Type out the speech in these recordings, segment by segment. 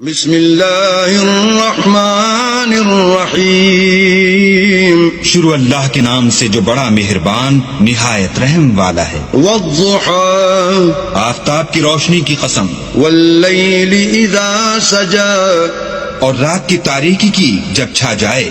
بسم اللہ الرحمن الرحیم، شروع اللہ کے نام سے جو بڑا مہربان نہایت رحم والا ہے۔ والضحى آفتاب کی روشنی کی قسم، واللیل اذا سجا اور رات کی تاریکی کی جب چھا جائے۔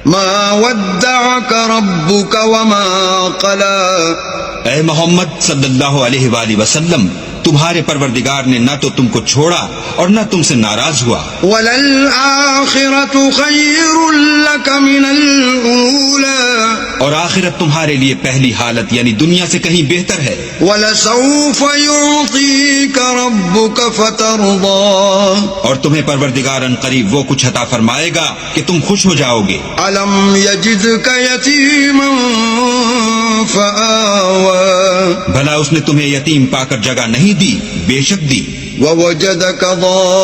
ما ودعك ربك وما قلى، اے محمد صلی اللہ علیہ وآلہ وسلم، تمہارے پروردگار نے نہ تو تم کو چھوڑا اور نہ تم سے ناراض ہوا۔ وللآخرة خیر لك من الأولى، اور آخرت تمہارے لیے پہلی حالت یعنی دنیا سے کہیں بہتر ہے۔ ولسوف يعطيك ربك فترضى، اور تمہیں پروردگار ان قریب وہ کچھ عطا فرمائے گا کہ تم خوش ہو جاؤ گے۔ ألم يجدك يتيما فآوى، بھلا اس نے تمہیں یتیم پا کر جگہ نہیں دی؟ بے شک دی۔ ووجدك ضالا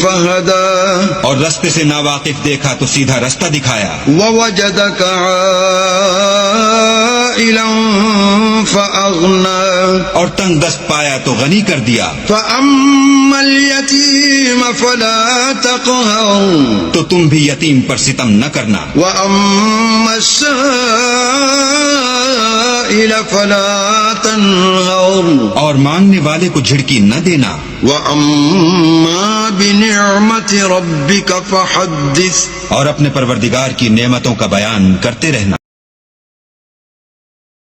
فهدى، اور رستے سے ناواقف دیکھا تو سیدھا رستہ دکھایا۔ ووجدك عائلا فأغنى، اور تنگ دست پایا تو غنی کر دیا۔ فأما اليتيم فلا تقهر، تو تم بھی یتیم پر ستم نہ کرنا۔ وأما السائل فلا تنهر، اور مانگنے والے کو جھڑکی نہ دینا۔ وأما بنعمة ربك فحدث، اور اپنے پروردگار کی نعمتوں کا بیان کرتے رہنا۔